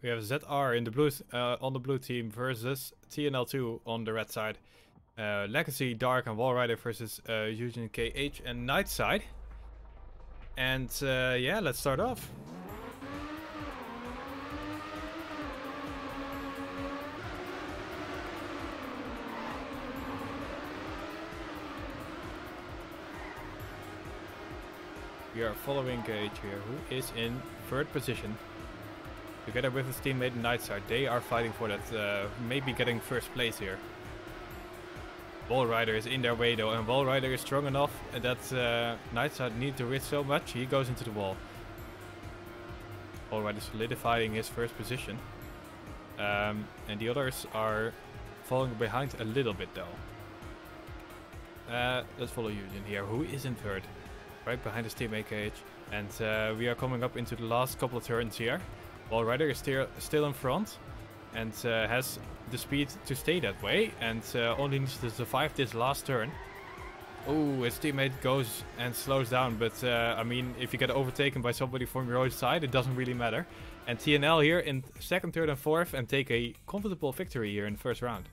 We have ZR in the blue on the blue team versus TNL2 on the red side. Legacy, Dark and Wallrider versus Eugene KH and Nightside. And yeah, let's start off. We are following KH here, who is in third position. Together with his teammate Nightside, they are fighting for that, maybe getting first place here. Wallrider is in their way though, and Wallrider is strong enough that Nightside need to risk so much, he goes into the wall. Wallrider solidifying his first position. And the others are falling behind a little bit though. Let's follow Eugene here, who is in third. Right behind his teammate KH. And we are coming up into the last couple of turns here. Wallrider is still in front and has the speed to stay that way and only needs to survive this last turn. Oh, his teammate goes and slows down, but I mean, if you get overtaken by somebody from your own side, it doesn't really matter. And TNL here in second, third and fourth and take a comfortable victory here in the first round.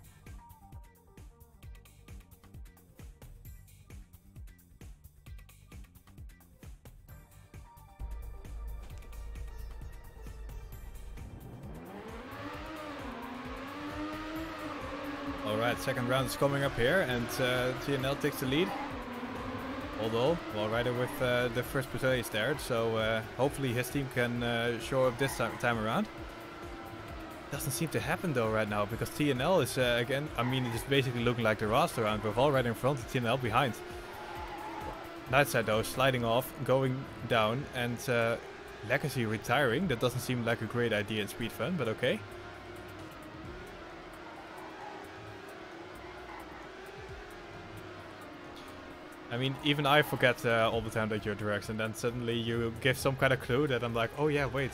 Alright, second round is coming up here and TNL takes the lead. Although, Wallrider with the first place there, so hopefully his team can show up this time around. Doesn't seem to happen though right now, because TNL is again, I mean, it is basically looking like the last round with Wallrider in front and TNL behind. Nightside though, sliding off, going down, and Legacy retiring. That doesn't seem like a great idea in speedfun, but okay. I mean, even I forget all the time that you're Drex, and then suddenly you give some kind of clue that I'm like, oh yeah, wait.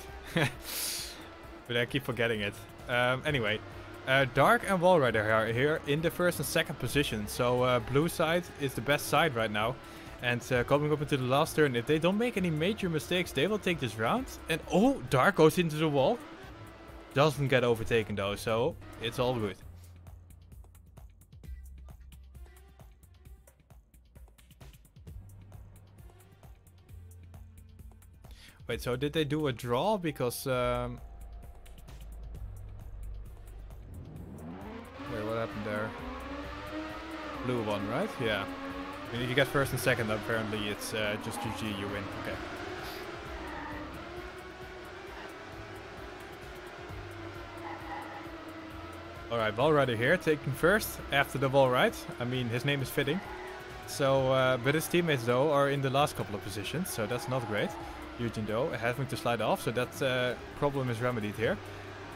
But I keep forgetting it. Anyway, Dark and Wallrider are here in the first and second position. So blue side is the best side right now. And coming up into the last turn, if they don't make any major mistakes, they will take this round. And oh, Dark goes into the wall. Doesn't get overtaken though, so it's all good. Wait, so did they do a draw? Because... wait, what happened there? Blue one, right? Yeah. And if you get first and second, apparently it's just GG, you win. Okay. Alright, Wallrider here, taking first after the wall ride. I mean, his name is fitting. So, but his teammates though are in the last couple of positions, so that's not great. Eugene though having to slide off, so that problem is remedied here.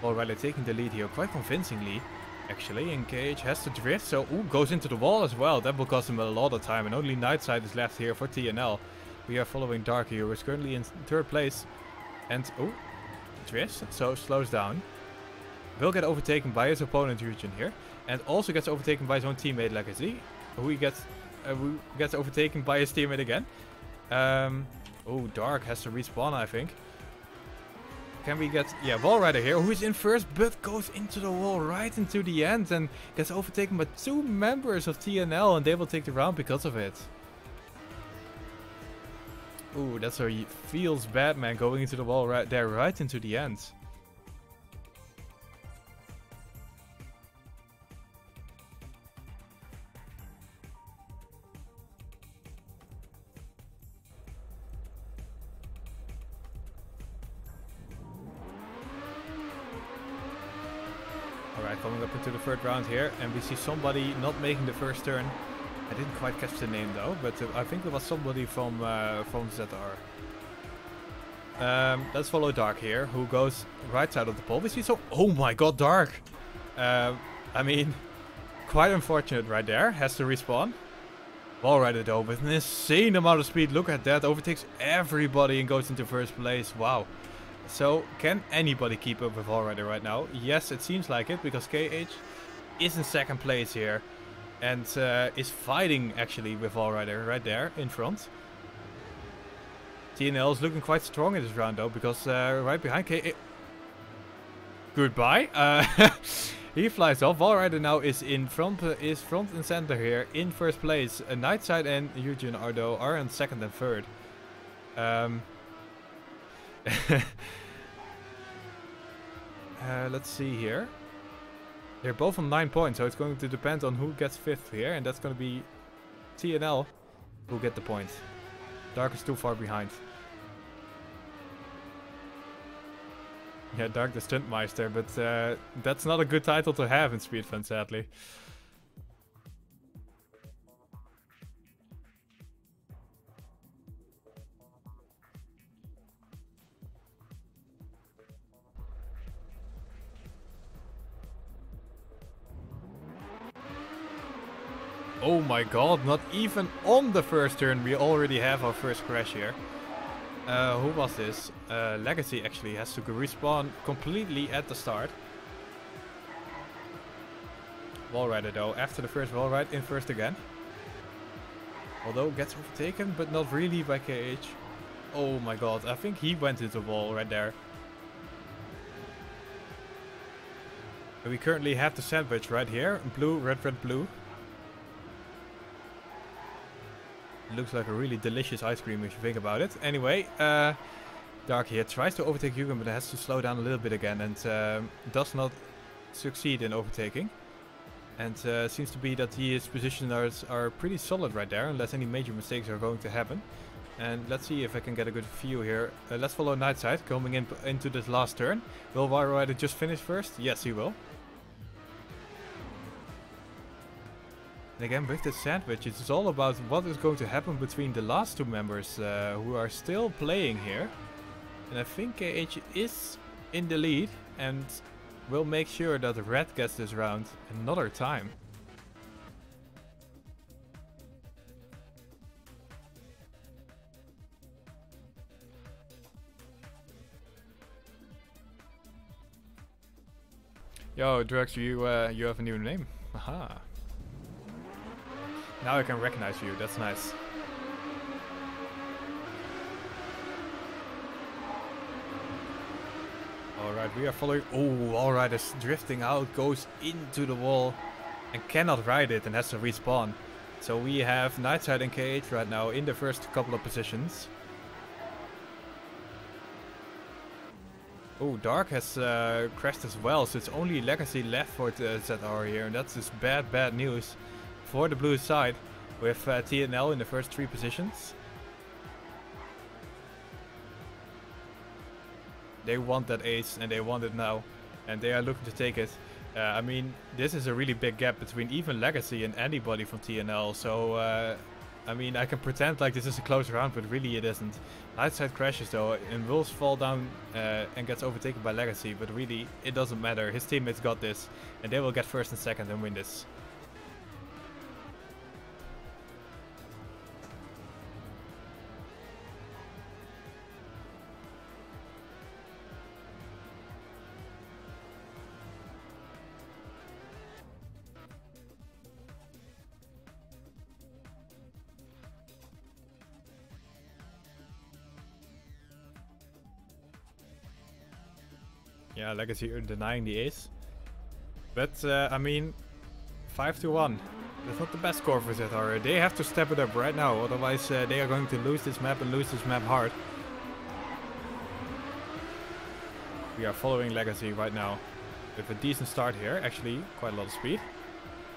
Wallrider taking the lead here quite convincingly, actually, and KH has to drift, so ooh, goes into the wall as well. That will cost him a lot of time, and only Nightside is left here for TNL. We are following Dark here, who is currently in third place, and ooh, drifts, so slows down. Will get overtaken by his opponent Eugene here, and also gets overtaken by his own teammate Legacy, who gets overtaken by his teammate again. Oh, Dark has to respawn, I think. Can we get... Yeah, Wallrider here, who is in first, but goes into the wall right into the end and gets overtaken by two members of TNL, and they will take the round because of it. Ooh, that's how he feels bad, man, going into the wall right there, right into the end. Alright, coming up into the third round here, and we see somebody not making the first turn. I didn't quite catch the name though, but I think it was somebody from ZR. Let's follow Dark here, who goes right side of the pole. We see so... Oh my god, Dark! I mean, quite unfortunate right there. Has to respawn. Wallrider though, with an insane amount of speed. Look at that, overtakes everybody and goes into first place. Wow. So, can anybody keep up with Wallrider right now? Yes, it seems like it, because KH is in second place here. And is fighting, actually, with Wallrider right there, in front. TNL is looking quite strong in this round, though, because right behind KH... Goodbye. He flies off. Wallrider now is in front, is front and center here in first place. Nightside and Eugene Ardo are in second and third. Let's see here. They're both on 9 points, so it's going to depend on who gets fifth here, and that's going to be TNL who get the point. Dark is too far behind. Yeah, Dark the Stuntmeister, but that's not a good title to have in speedfun, sadly. Oh my god, not even on the first turn we already have our first crash here. Who was this? Legacy actually has to respawn completely at the start. Wallrider though, after the first wallride, in first again. Although gets overtaken, but not really by KH. Oh my god, I think he went into the wall right there. And we currently have the sandwich right here. Blue, red, red, blue. Looks like a really delicious ice cream if you think about it. Anyway, Dark here tries to overtake Hugo, but has to slow down a little bit again and does not succeed in overtaking. And seems to be that his positions are pretty solid right there, unless any major mistakes are going to happen. And let's see if I can get a good view here. Let's follow Nightside coming into this last turn. Will Wallrider just finish first? Yes, he will. And again, with this sandwich, it's all about what is going to happen between the last two members who are still playing here. And I think KH is in the lead and will make sure that Red gets this round another time. Yo, Drugs, you have a new name. Aha. Now I can recognize you, that's nice. Alright, we are following. Oh, Wallrider is drifting out, goes into the wall and cannot ride it and has to respawn. So we have Nightside and KH right now in the first couple of positions. Oh, Dark has crashed as well, so it's only Legacy left for ZR here, and that's just bad news for the blue side, with TNL in the first 3 positions. They want that ace, and they want it now, and they are looking to take it. I mean, this is a really big gap between even Legacy and anybody from TNL, so I mean, I can pretend like this is a close round, but really it isn't. Nightside crashes though, and Wolves fall down and gets overtaken by Legacy, but really, it doesn't matter. His teammates got this, and they will get first and second and win this. Yeah, Legacy denying the ace. But, I mean, 5-1. That's not the best score for ZR. They have to step it up right now, otherwise they are going to lose this map and lose this map hard. We are following Legacy right now with a decent start here. Actually, quite a lot of speed.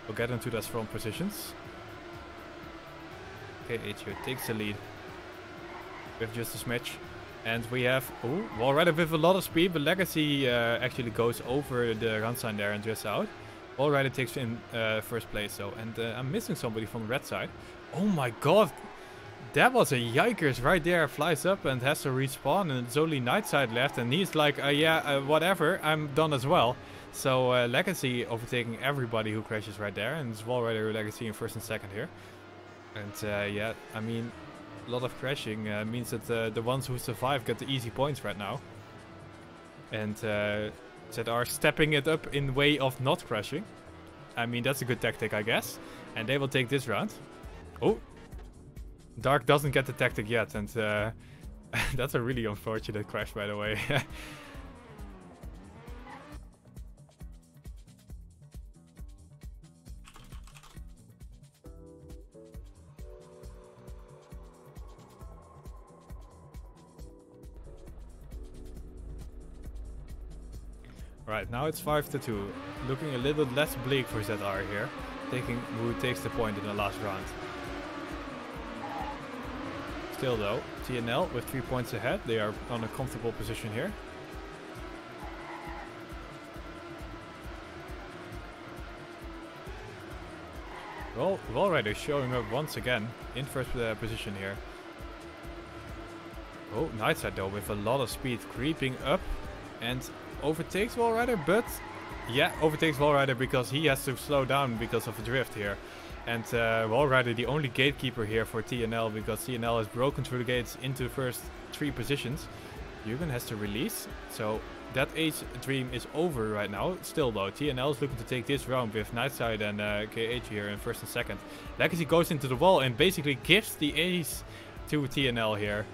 We'll get into those front positions. KH here takes the lead with just a smidge. And we have, oh, Wallrider with a lot of speed, but Legacy actually goes over the run sign there and just out. Wallrider takes in first place though, and I'm missing somebody from the red side. Oh my god, that was a yikers right there. Flies up and has to respawn, and it's only Nightside left, and he's like, whatever, I'm done as well. So Legacy overtaking everybody who crashes right there, and it's Wallrider Legacy in first and second here. And yeah, I mean, a lot of crashing means that the ones who survive get the easy points right now. And ZR stepping it up in way of not crashing. I mean, that's a good tactic, I guess. And they will take this round. Oh, Dark doesn't get the tactic yet, and that's a really unfortunate crash, by the way. Right, now it's 5-2. Looking a little bit less bleak for ZR here. Who takes the point in the last round. Still though, TNL with 3 points ahead. They are on a comfortable position here. Well, Wallrider showing up once again in first position here. Oh, Nightside though with a lot of speed creeping up and overtakes Wallrider, but yeah, overtakes Wallrider because he has to slow down because of the drift here. And Wallrider the only gatekeeper here for TNL because TNL has broken through the gates into the first 3 positions. Jürgen has to release, so that age dream is over right now. Still though, TNL is looking to take this round with Nightside and KH here in first and second. Legacy goes into the wall and basically gives the ace to TNL here.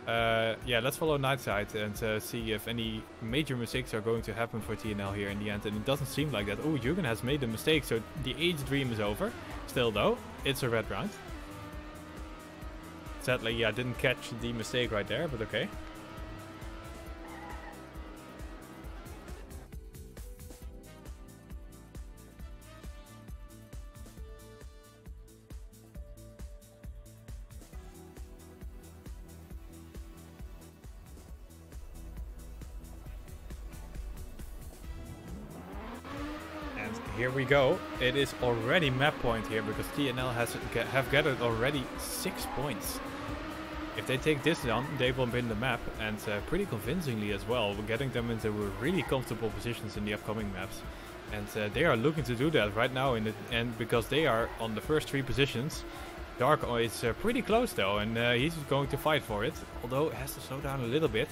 Yeah, let's follow Nightside and see if any major mistakes are going to happen for TNL here in the end. And it doesn't seem like that. Oh, Jürgen has made a mistake, so the age dream is over. Still though, it's a red round. Sadly, yeah, I didn't catch the mistake right there, but okay. Here we go. It is already map point here because TNL have gathered already 6 points. If they take this down, they will win the map, and pretty convincingly as well, getting them into really comfortable positions in the upcoming maps. And they are looking to do that right now in the end because they are on the first 3 positions. Dark is pretty close though, and he's going to fight for it, although it has to slow down a little bit.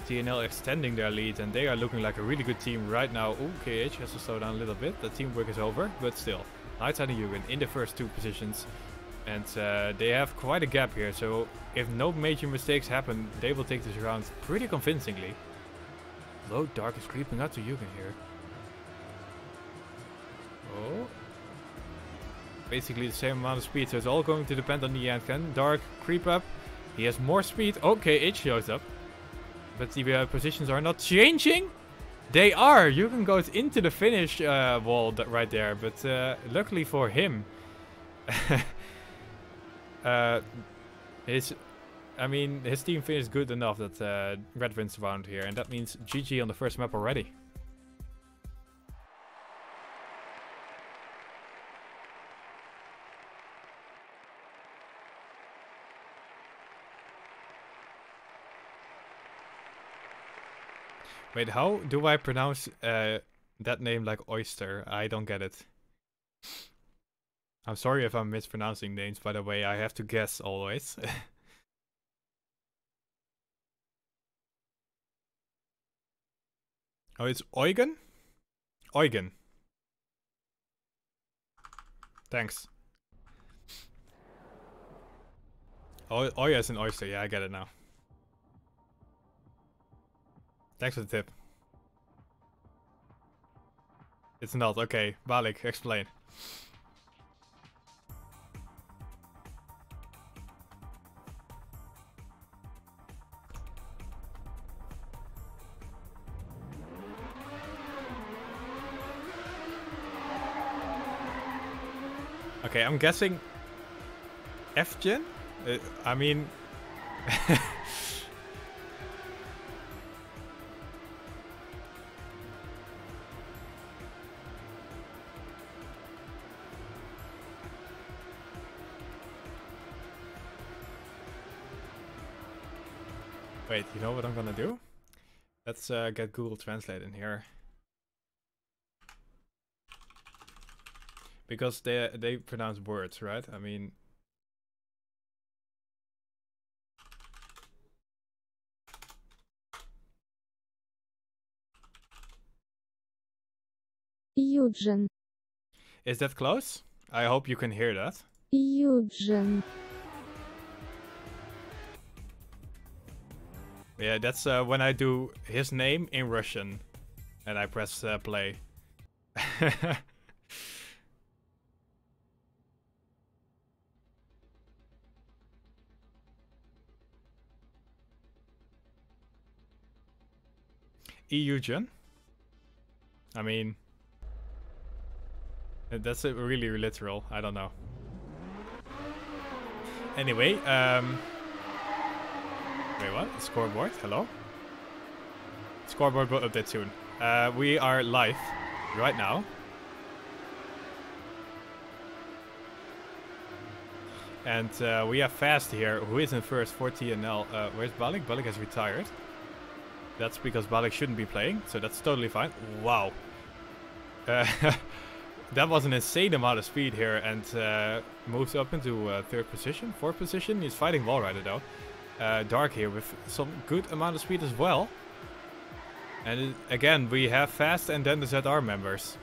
TNL extending their lead, and they are looking like a really good team right now. Oh, KH has to slow down a little bit. The teamwork is over, but still. Nightside and Jürgen in the first 2 positions. And they have quite a gap here, so if no major mistakes happen, they will take this round pretty convincingly. Although Dark is creeping up to Jürgen here. Oh. Basically the same amount of speed, so it's all going to depend on the end. Can Dark creep up? He has more speed. Oh, KH shows up. But the positions are not changing. They are. Jürgen goes into the finish wall right there. But luckily for him, his team finished good enough that Red wins the round here, and that means GG on the first map already. Wait, how do I pronounce that name like oyster? I don't get it. I'm sorry if I'm mispronouncing names, by the way. I have to guess always. Oh, it's Eugen? Eugen. Thanks. Oh, yes, an oyster. Yeah, I get it now. Thanks for the tip. It's not. Okay, Balik, explain. Okay, I'm guessing F-Gen? I mean... Wait, you know what I'm gonna do? Let's get Google Translate in here. Because they pronounce words, right? I mean... Eugen. Is that close? I hope you can hear that. Eugen. Yeah, that's when I do his name in Russian. And I press play. Eugen? I mean, that's really literal. I don't know. Anyway, wait, what? Scoreboard? Hello? Scoreboard will update soon. We are live right now. And we have Fast here, who is in first for TNL. Where's Balik? Balik has retired. That's because Balik shouldn't be playing, so that's totally fine. Wow. That was an insane amount of speed here, and moves up into third position, fourth position. He's fighting Wallrider though. Dark here with some good amount of speed as well. And again, we have Fast and then the ZR members,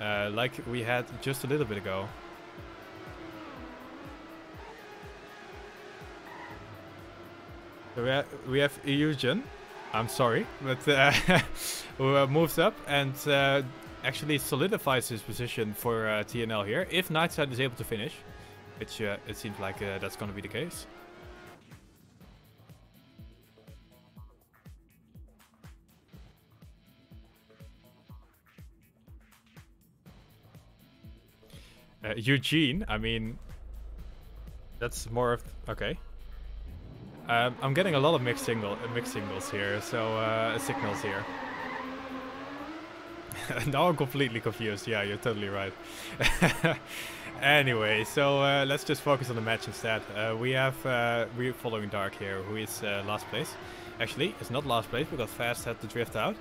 like we had just a little bit ago. So we have Eugen. I'm sorry, but who moves up and actually solidifies his position for TNL here. If Nightside is able to finish, which it seems like that's going to be the case. Eugene, I mean, that's more of okay. I'm getting a lot of mixed signals here, so signals here. Now I'm completely confused. Yeah, you're totally right. Anyway, so let's just focus on the match instead. We're following Dark here, who is last place. Actually, it's not last place because Fast had to drift out.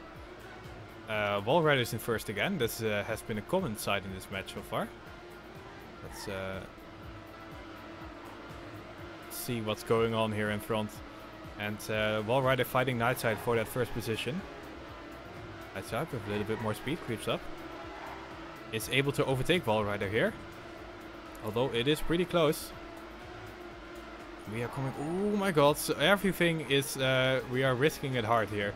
Wallrider's in first again. This has been a common side in this match so far. Let's see what's going on here in front. And Wallrider fighting Nightside for that first position. Nightside with a little bit more speed, creeps up. Is able to overtake Wallrider here. Although it is pretty close. We are coming... Oh my god, so everything is... we are risking it hard here.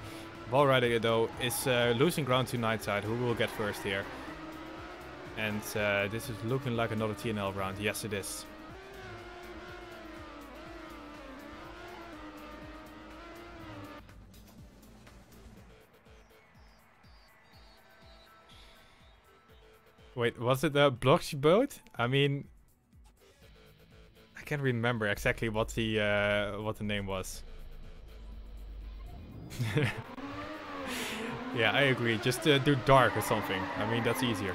Wallrider though is losing ground to Nightside, who will get first here. And this is looking like another TNL round. Yes, it is. Wait, was it a blocked boat? I mean, I can't remember exactly what the name was. Yeah, I agree. Just do dark or something. I mean, that's easier.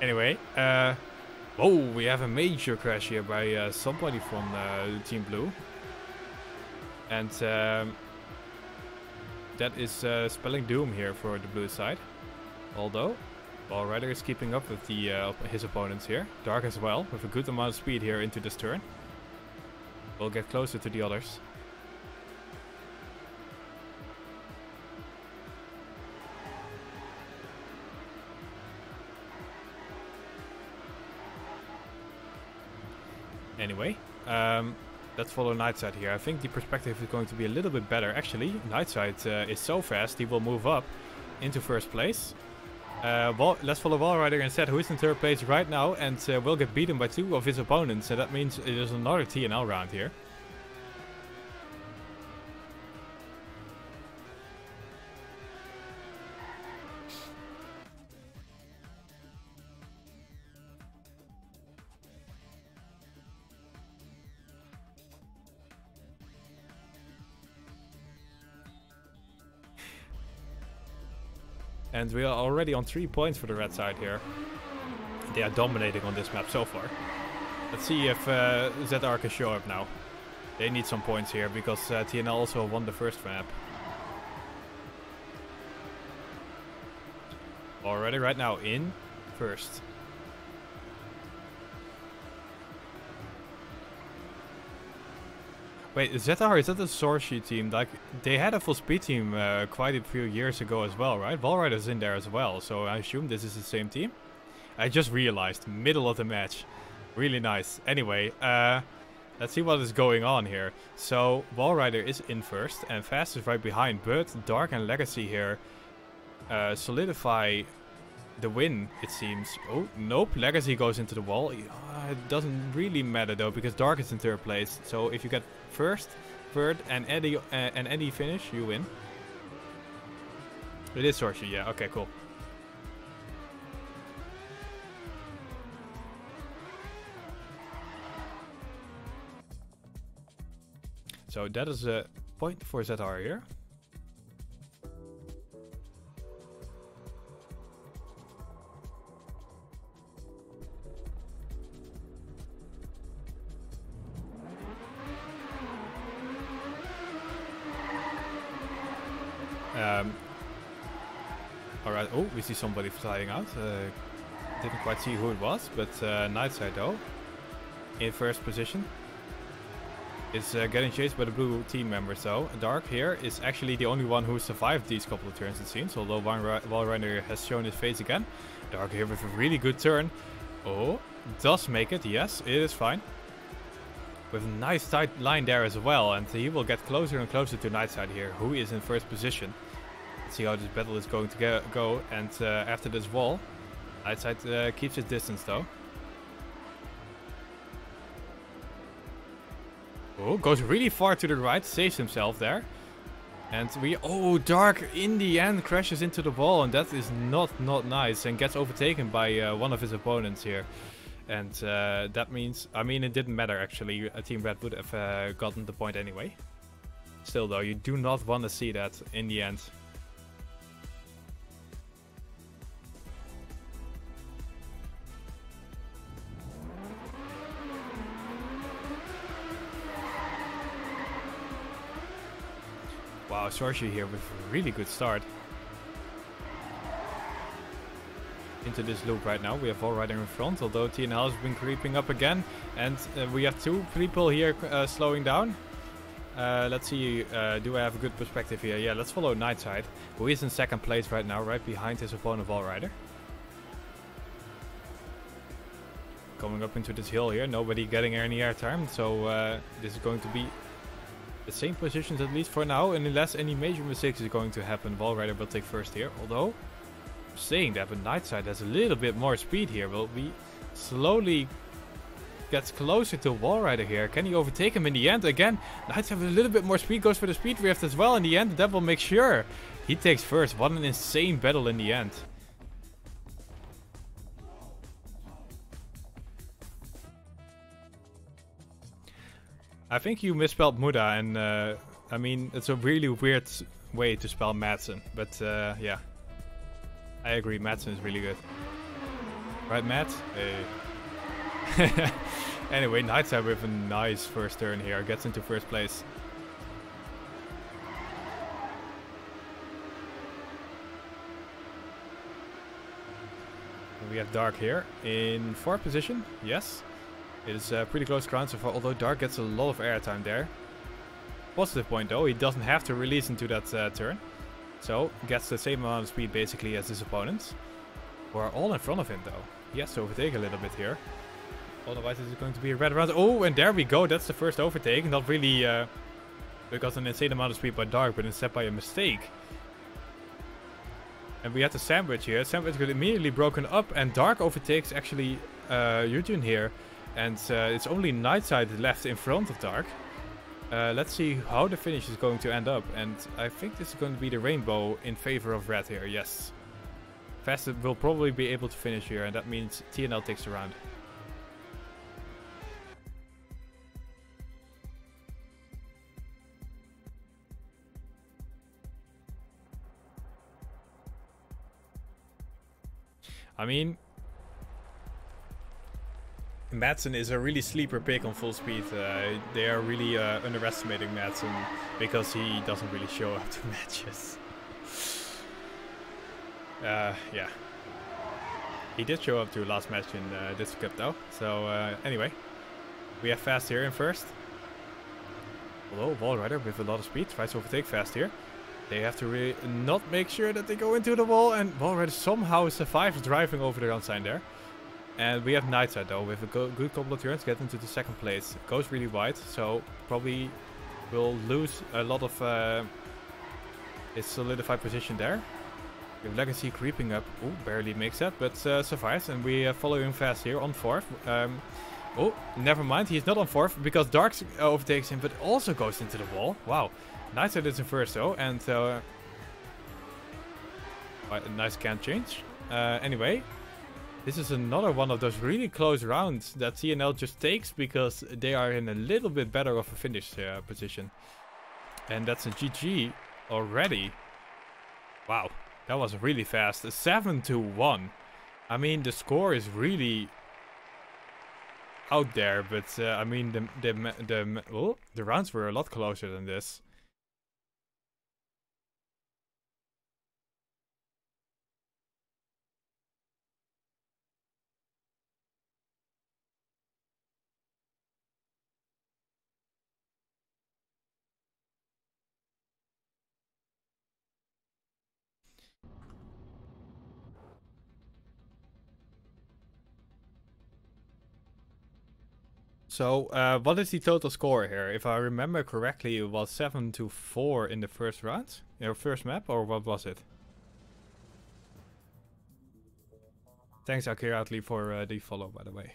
Anyway, oh, we have a major crash here by somebody from Team Blue. And that is spelling doom here for the blue side. Although, Wallrider is keeping up with his opponents here. Dark as well, with a good amount of speed here into this turn. We'll get closer to the others. Anyway, let's follow Nightside here. I think the perspective is going to be a little bit better. Actually, Nightside is so fast, he will move up into first place. Let's follow Wallrider instead, who is in third place right now and will get beaten by 2 of his opponents. So that means it is another TNL round here. And we are already on 3 points for the red side here. They are dominating on this map so far. Let's see if ZR can show up now. They need some points here because TNL also won the first map. Already right now in first. Wait, ZR, is that the Sorshi team? Like, they had a full speed team quite a few years ago as well, right? Wallrider's in there as well, so I assume this is the same team. I just realized, middle of the match. Really nice. Anyway, let's see what is going on here. So, Wallrider is in first, and Fast is right behind, but Dark and Legacy here solidify the win, it seems. Oh, nope, Legacy goes into the wall. It doesn't really matter though, because Dark is in third place. So if you get first, third, and any finish, you win. It is Sorshi, yeah, okay, cool. So that is a point for ZR here. Alright, oh, we see somebody flying out. Didn't quite see who it was, but Nightside though, in first position. Is getting chased by the blue team members though. Dark here is actually the only one who survived these couple of turns it seems, although Wallrider has shown his face again. Dark here with a really good turn. Oh, does make it, yes, it is fine. With a nice tight line there as well, and he will get closer and closer to Nightside here, who is in first position. Let's see how this battle is going to go, and after this wall, Nightside keeps his distance though. Oh, goes really far to the right, saves himself there. And Dark in the end crashes into the wall, and that is not nice, and gets overtaken by one of his opponents here. And that means, I mean, it didn't matter actually, Team Red would have gotten the point anyway. Still though, you do not want to see that in the end. Wow, Sorcery here with a really good start. Into this loop right now. We have Wallrider in front, although TNL has been creeping up again. And we have two people here slowing down. Let's see, do I have a good perspective here? Yeah, let's follow Nightside, who is in second place right now, right behind his opponent Wallrider. Coming up into this hill here, nobody getting any airtime, so this is going to be the same positions at least for now, and unless any major mistakes is going to happen, Wallrider will take first here. Although, saying that, but Nightside has a little bit more speed here. Will be slowly gets closer to Wallrider here. Can he overtake him in the end? Again, Nightside with a little bit more speed goes for the speed rift as well in the end. That will make sure he takes first. What an insane battle in the end. I think you misspelled Muda, and I mean, it's a really weird way to spell Madsen, but yeah. I agree, Madsen is really good. Right, Matt? Hey. Anyway, Nightside with a nice first turn here, gets into first place. And we have Dark here in fourth position, yes. It is pretty close ground so far, although Dark gets a lot of airtime there. Positive point though, he doesn't have to release into that turn. So, gets the same amount of speed basically as his opponents. Who are all in front of him though. He has to overtake a little bit here. Otherwise it is going to be a red round. Oh, and there we go, that's the first overtake. Not really because an insane amount of speed by Dark, but instead by a mistake. And we had the sandwich here. Sandwich got immediately broken up, and Dark overtakes actually Eugene here. And it's only Nightside left in front of Dark. Let's see how the finish is going to end up. And I think this is going to be the rainbow in favor of Red here, yes. Fast will probably be able to finish here, and that means TNL takes the round. I mean, Madsen is a really sleeper pick on full speed. They are really underestimating Madsen because he doesn't really show up to matches. Yeah. He did show up to last match in this cup though. So anyway, we have Fast here in first. Although Wallrider with a lot of speed tries to overtake Fast here. They have to really not make sure that they go into the wall, and Wallrider somehow survives driving over the unsigned there. And we have Nightside though, with a good couple of turns, get into the second place. It goes really wide, so probably will lose a lot of his solidified position there. We have Legacy creeping up. Oh, barely makes that, but survives. And we follow him Fast here on fourth. Oh, never mind, he's not on fourth because Dark overtakes him, but also goes into the wall. Wow. Nightside is in first though, and a nice can change. Anyway. This is another one of those really close rounds that TNL just takes because they are in a little bit better of a finish position. And that's a GG already. Wow, that was really fast. 7-1. I mean, the score is really out there, but I mean, the rounds were a lot closer than this. So, what is the total score here? If I remember correctly, it was 7-4 in the first round, or first map, or what was it? Thanks, Akira Atli, for the follow, by the way.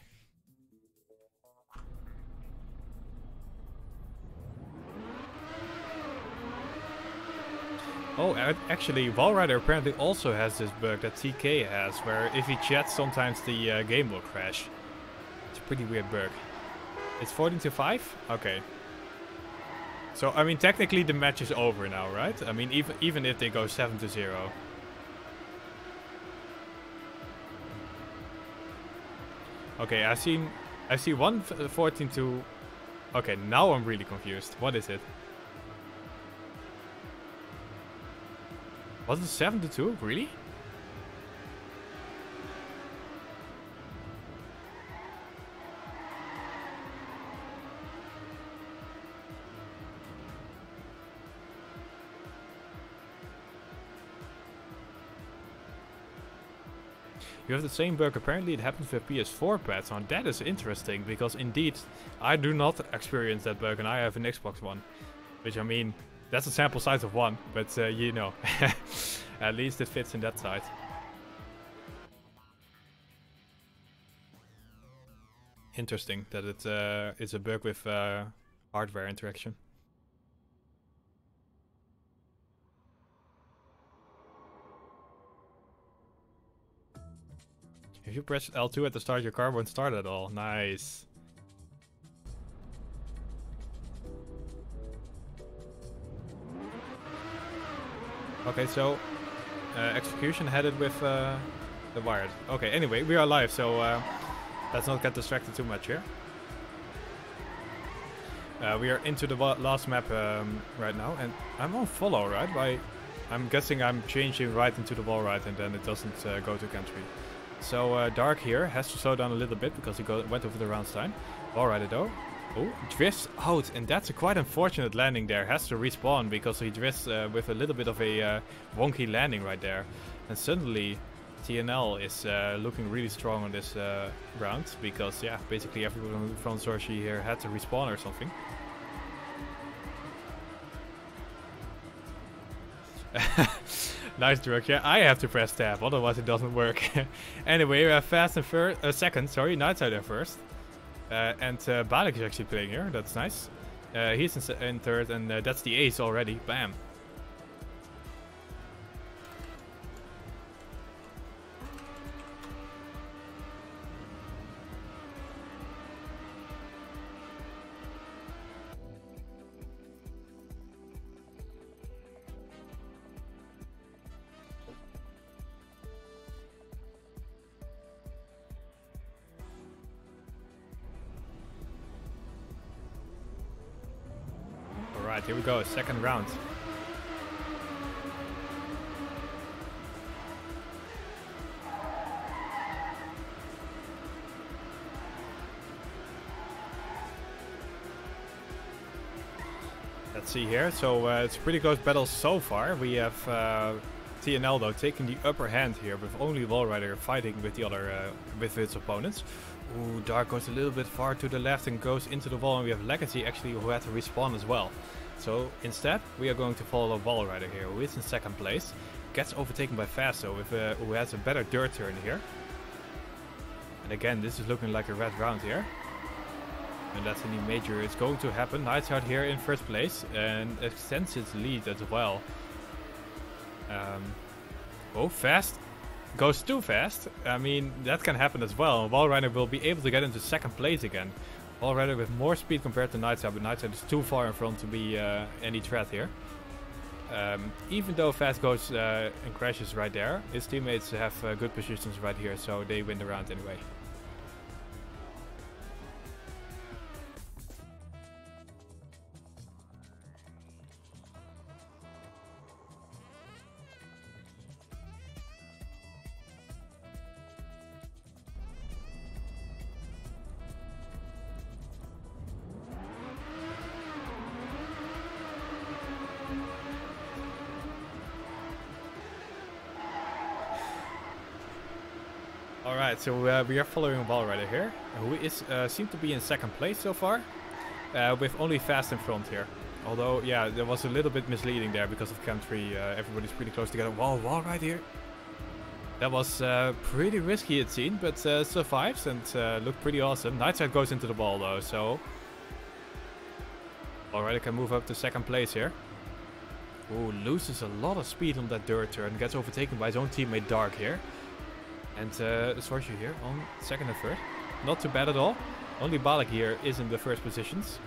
Oh, actually, Walrider apparently also has this bug that TK has, where if he chats, sometimes the game will crash. It's a pretty weird bug. It's 14-5? Okay. So, I mean, technically the match is over now, right? I mean, even if they go 7-0. Okay, I see one 14-2. Okay, now I'm really confused. What is it? Was it 7-2? Really? You have the same bug, apparently it happens with PS4 pads. Now that is interesting, because indeed, I do not experience that bug and I have an Xbox One. Which, I mean, that's a sample size of 1, but you know, at least it fits in that side. Interesting that it's a bug with hardware interaction. If you press L2 at the start, your car won't start at all. Nice. Okay, so execution headed with the wired. Okay, anyway, we are live, so let's not get distracted too much here. We are into the last map right now, and I'm on follow, right? I'm guessing I'm changing right into the wall right, and then it doesn't go to country. So Dark here has to slow down a little bit because he went over the round time. Wall rider though. Oh, drifts out, and that's a quite unfortunate landing there. Has to respawn because he drifts with a little bit of a wonky landing right there. And suddenly TNL is looking really strong on this round because, yeah, basically everyone from Sorshi here had to respawn or something. Nice Drug, yeah, I have to press tab, otherwise it doesn't work. Anyway, we have Fast in second, sorry, Nightsider first. And Balek is actually playing here, that's nice. He's in third, and that's the ace already, bam. Alright, here we go, second round. Let's see here, so it's a pretty close battle so far. We have TNL though taking the upper hand here with only Wallrider fighting with the other, with his opponents. Ooh, Dark goes a little bit far to the left and goes into the wall, and we have Legacy actually who had to respawn as well. So instead, we are going to follow Wallrider here, who is in second place. Gets overtaken by Fasto, who has a better dirt turn here. And again, this is looking like a red round here. And that's any major, it's going to happen. Nightside here in first place, and extends its lead as well. Oh, Fast goes too fast, I mean, that can happen as well. Wall Rider will be able to get into second place again. Wall Rider with more speed compared to Nightside, but Nightside is too far in front to be any threat here. Even though Fast goes and crashes right there, his teammates have good positions right here, so they win the round anyway. Alright, so we are following Wall Rider here, who is seemed to be in second place so far, with only Fast in front here. Although, yeah, there was a little bit misleading there because of Cam 3, everybody's pretty close together. Wall right here. That was pretty risky it seemed, but survives and looked pretty awesome. Nightside goes into the wall though, so... Wall Rider can move up to second place here. Ooh, loses a lot of speed on that dirt turn, gets overtaken by his own teammate Dark here. And Sorcerer here on second and third. Not too bad at all. Only Balak here is in the first positions.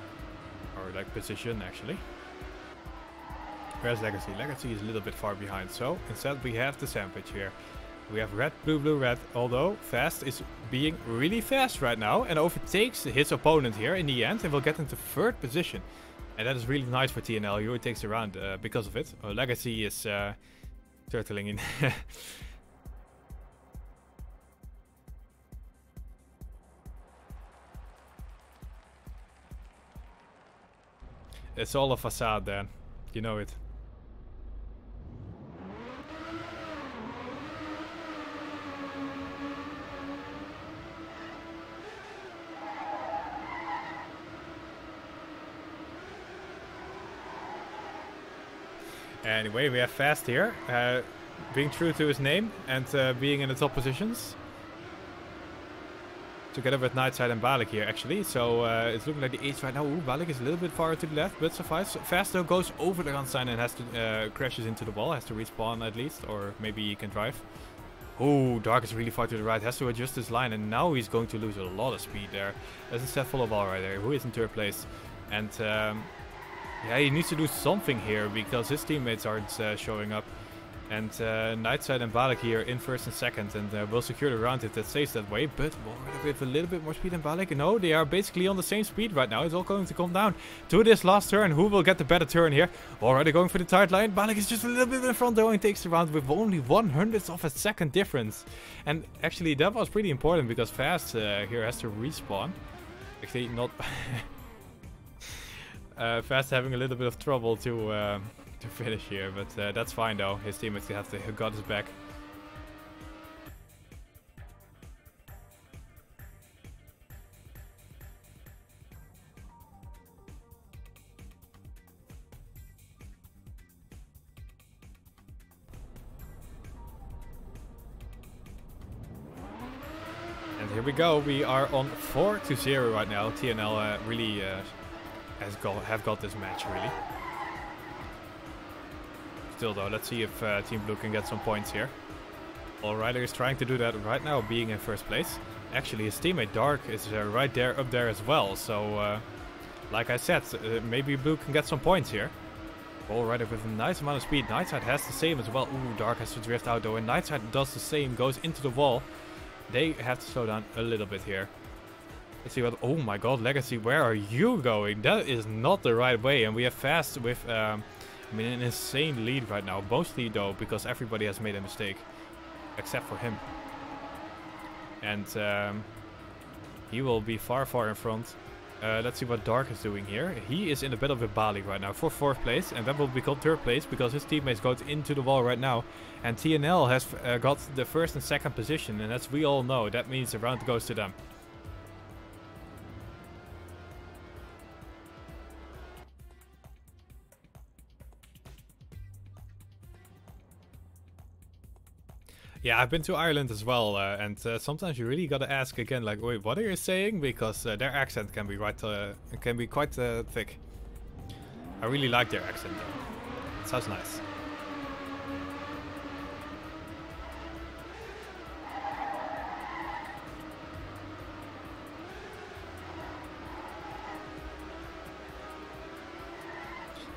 Or like position actually. Where's Legacy? Legacy is a little bit far behind. So instead we have the sandwich here. We have red, blue, blue, red. Although Fast is being really fast right now. And overtakes his opponent here in the end. And will get into third position. And that is really nice for TNL. He takes the round because of it. Legacy is turtling in. It's all a facade then. You know it. Anyway, we have Fast here. Being true to his name and being in the top positions. Together with Nightside and Balak here actually, so it's looking like the ace right now. Ooh, Balak is a little bit far to the left, but survives. Fast though goes over the gun sign and has to crashes into the wall, has to respawn at least, or maybe he can drive. Ooh, Dark is really far to the right, has to adjust his line, and now he's going to lose a lot of speed there. There's a set full of Wall Rider, who is in third place, and yeah, he needs to do something here because his teammates aren't showing up. And Nightside and Balak here in first and second, and will secure the round if that stays that way. But with a little bit more speed than Balak. No, they are basically on the same speed right now. It's all going to come down to this last turn. Who will get the better turn here? Already going for the tight line. Balak is just a little bit in front though and takes the round with only 1/100th of a second difference. And actually that was pretty important because Fast here has to respawn. Actually not... Fast having a little bit of trouble to finish here, but that's fine though. His teammates have got his back. And here we go. We are on 4-0 right now. TNL really have got this match really. Still though, let's see if Team Blue can get some points here. Wall Rider is trying to do that right now, being in first place. Actually, his teammate Dark is right there, up there as well. So, like I said, maybe Blue can get some points here. Wall Rider with a nice amount of speed. Nightside has the same as well. Ooh, Dark has to drift out though, and Nightside does the same, goes into the wall. They have to slow down a little bit here. Let's see what... Oh my god, Legacy, where are you going? That is not the right way. And we have Fast with... I mean, an insane lead right now. Mostly though, because everybody has made a mistake. Except for him. And he will be far in front. Let's see what Dark is doing here. He is in a battle with Bali right now for 4th place. And that will become 3rd place because his teammates go into the wall right now. And TNL has got the 1st and 2nd position. And as we all know, that means the round goes to them. Yeah, I've been to Ireland as well, and sometimes you really gotta ask again, like, wait, what are you saying? Because their accent can be quite thick. I really like their accent though. It sounds nice.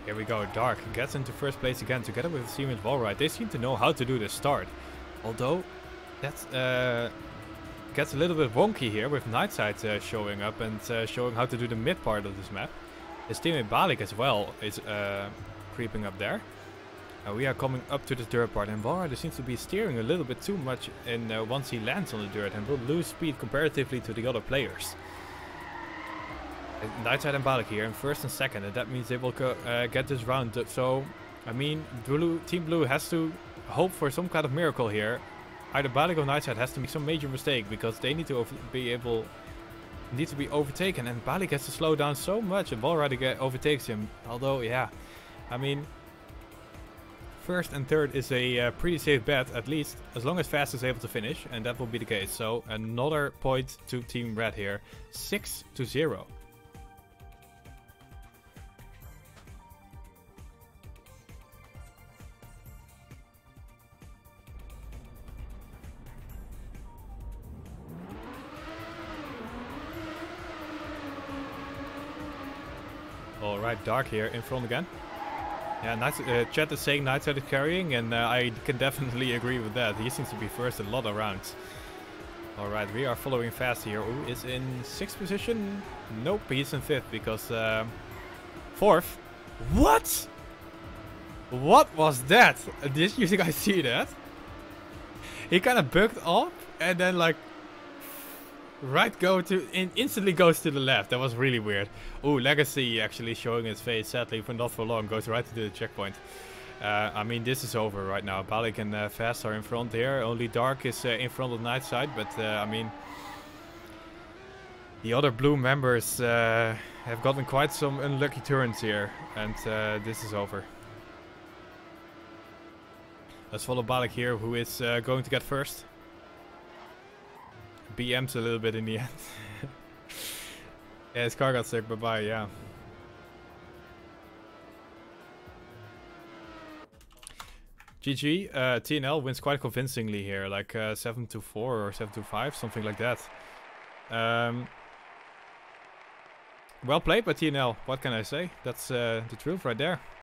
Here we go. Dark gets into first place again together with Siemens Wallride. They seem to know how to do this start. Although that gets a little bit wonky here with Nightside showing up and showing how to do the mid part of this map. His teammate Balik as well is creeping up there. We are coming up to the dirt part, and Wallrider seems to be steering a little bit too much once he lands on the dirt and will lose speed comparatively to the other players. Nightside and Balik here in first and second, and that means they will get this round. So, I mean, Team Blue has to hope for some kind of miracle here. Either Balik or Nightside has to make some major mistake, because they need to be overtaken, and Balik has to slow down so much, and Wallrider overtakes him. Although, yeah, I mean, first and third is a pretty safe bet, at least, as long as Fast is able to finish, and that will be the case. So, another point to Team Red here, 6-0. Alright, Dark here in front again. Yeah, Chat is saying Nightside is carrying, and I can definitely agree with that. He seems to be first a lot of rounds. Alright, we are following Fast here. Who is in 6th position? Nope, he's in 5th because 4th. What? What was that? Did you guys see that? He kind of bugged up and then like instantly goes to the left. That was really weird. Ooh, Legacy actually showing his face, sadly, for not for long. Goes right to the checkpoint. I mean, this is over right now. Balik and Fast are in front here. Only Dark is in front of Nightside. But, I mean, the other blue members have gotten quite some unlucky turns here. And this is over. Let's follow Balik here, who is going to get first. BM's a little bit in the end. Yeah, his car got sick, bye-bye, yeah. GG, TNL wins quite convincingly here, like 7-4 or 7-5, something like that. Well played by TNL, what can I say? That's the truth right there.